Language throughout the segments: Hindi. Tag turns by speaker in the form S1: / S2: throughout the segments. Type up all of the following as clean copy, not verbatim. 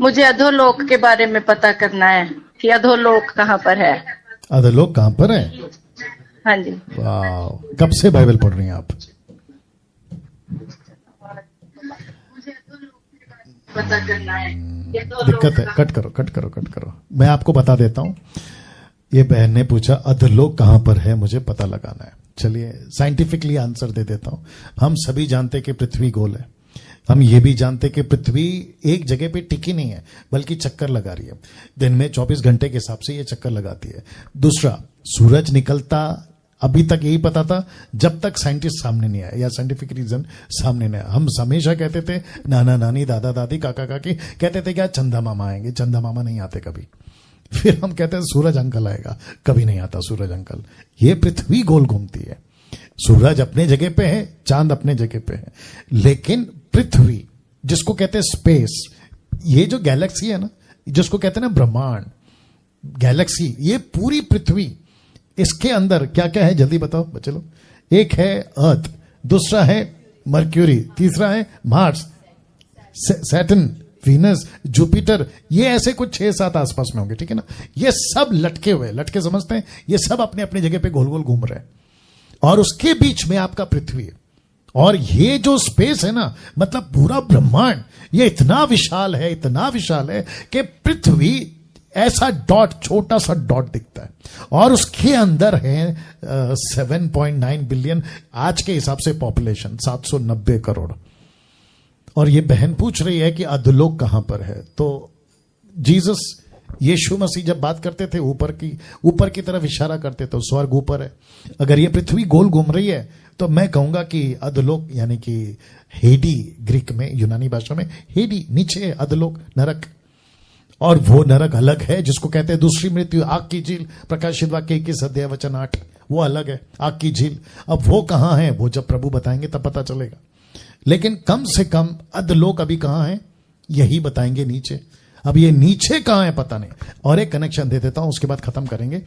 S1: मुझे अधोलोक के बारे में पता करना है कि अधोलोक कहाँ पर है।
S2: अधोलोक कहाँ पर है?
S1: हाँ जी।
S2: वाह, कब से बाइबल पढ़ रही हैं आप?
S1: पता करना है।
S2: दिक्कत है, कट करो। मैं आपको बता देता हूं। ये बहन ने पूछा अधोलोक कहां पर है, मुझे पता लगाना है। चलिए साइंटिफिकली आंसर दे देता हूं। हम सभी जानते कि पृथ्वी गोल है। हम ये भी जानते कि पृथ्वी एक जगह पे टिकी नहीं है, बल्कि चक्कर लगा रही है। दिन में 24 घंटे के हिसाब से ये चक्कर लगाती है। दूसरा, सूरज निकलता, अभी तक यही पता था जब तक साइंटिस्ट सामने नहीं आया या साइंटिफिक रीजन सामने नहीं आया। हम हमेशा कहते थे, नाना नानी दादा दादी काका काकी कहते थे क्या चंदा मामा आएंगे, चंदा मामा नहीं आते कभी। फिर हम कहते हैं सूरज अंकल आएगा, कभी नहीं आता सूरज अंकल। ये पृथ्वी गोल घूमती है। सूरज अपने जगह पे है, चांद अपने जगह पे है, लेकिन पृथ्वी जिसको कहते हैं स्पेस, ये जो गैलेक्सी है ना, जिसको कहते हैं ना ब्रह्मांड, गैलेक्सी, ये पूरी पृथ्वी, इसके अंदर क्या क्या है जल्दी बताओ बच्चे लोग। एक है अर्थ, दूसरा है मर्क्यूरी, तीसरा है मार्स, सैटर्न, वीनस, जुपिटर, ये ऐसे कुछ 6-7 आसपास में होंगे, ठीक है ना। ये सब लटके हुए, लटके समझते हैं, ये सब अपने अपने जगह पे गोल गोल घूम रहे हैं, और उसके बीच में आपका पृथ्वी है। और ये जो स्पेस है ना, मतलब पूरा ब्रह्मांड, ये इतना विशाल है, इतना विशाल है कि पृथ्वी ऐसा डॉट, छोटा सा डॉट दिखता है, और उसके अंदर है 7.9 बिलियन आज के हिसाब से पॉपुलेशन, 790 करोड़। और ये बहन पूछ रही है कि अधोलोक कहां पर है। तो जीसस, यीशु मसीह जब बात करते थे ऊपर की तरफ इशारा करते थे, स्वर्ग ऊपर है। अगर ये पृथ्वी गोल घूम रही है तो मैं कहूंगा कि अधोलोक यानी कि हेडी, ग्रीक में, यूनानी भाषा में हेडी नीचे है, अधोलोक नरक। और वो नरक अलग है जिसको कहते हैं दूसरी मृत्यु, आग की झील, प्रकाशित वाक्य 21 अध्याय वचन 8, वो अलग है आग की झील। अब वो कहां है, वो जब प्रभु बताएंगे तब पता चलेगा। लेकिन कम से कम अधोलोक अभी कहां है यही बताएंगे, नीचे। अब ये नीचे कहां है पता नहीं। और एक कनेक्शन दे देता हूं, उसके बाद खत्म करेंगे।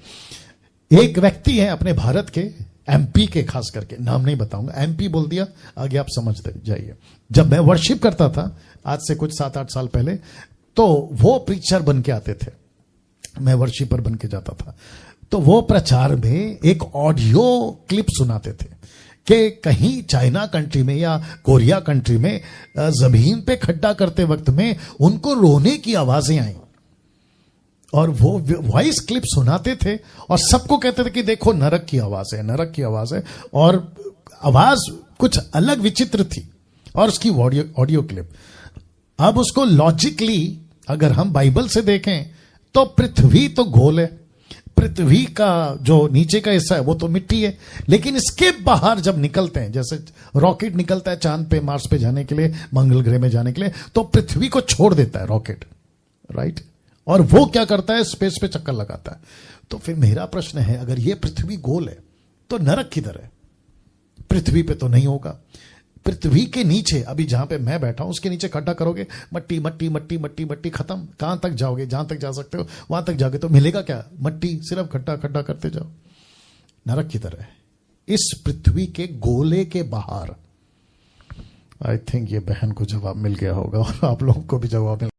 S2: एक व्यक्ति है अपने भारत के, एमपी के, खास करके नाम नहीं बताऊंगा, एमपी बोल दिया, आगे आप समझ जाइए। जब मैं वर्शिप करता था आज से कुछ 7-8 साल पहले, तो वो प्रीचर बन के आते थे, मैं वर्शिपर बन के जाता था। तो वो प्रचार में एक ऑडियो क्लिप सुनाते थे कि कहीं चाइना कंट्री में या कोरिया कंट्री में जमीन पे खड्डा करते वक्त में उनको रोने की आवाजें आई, और वो वॉइस क्लिप सुनाते थे और सबको कहते थे कि देखो नरक की आवाज है, नरक की आवाज है। और आवाज कुछ अलग विचित्र थी, और उसकी ऑडियो क्लिप। अब उसको लॉजिकली अगर हम बाइबल से देखें तो पृथ्वी तो गोल है, पृथ्वी का जो नीचे का हिस्सा है वो तो मिट्टी है, लेकिन इसके बाहर जब निकलते हैं, जैसे रॉकेट निकलता है चांद पे, मार्स पे जाने के लिए, मंगल ग्रह में जाने के लिए, तो पृथ्वी को छोड़ देता है रॉकेट, राइट। और वो क्या करता है, स्पेस पे चक्कर लगाता है। तो फिर मेरा प्रश्न है, अगर ये पृथ्वी गोल है तो नरक किधर है? पृथ्वी पे तो नहीं होगा। पृथ्वी के नीचे, अभी जहां पे मैं बैठा हूं उसके नीचे खड्डा करोगे, मट्टी मट्टी मट्टी मट्टी मट्टी, खत्म। कहां तक जाओगे? जहां तक जा सकते हो वहां तक जाओगे तो मिलेगा क्या? मट्टी, सिर्फ खड्डा खड्डा करते जाओ। नरक की तरह है इस पृथ्वी के गोले के बाहर। आई थिंक ये बहन को जवाब मिल गया होगा, और आप लोगों को भी जवाब मिल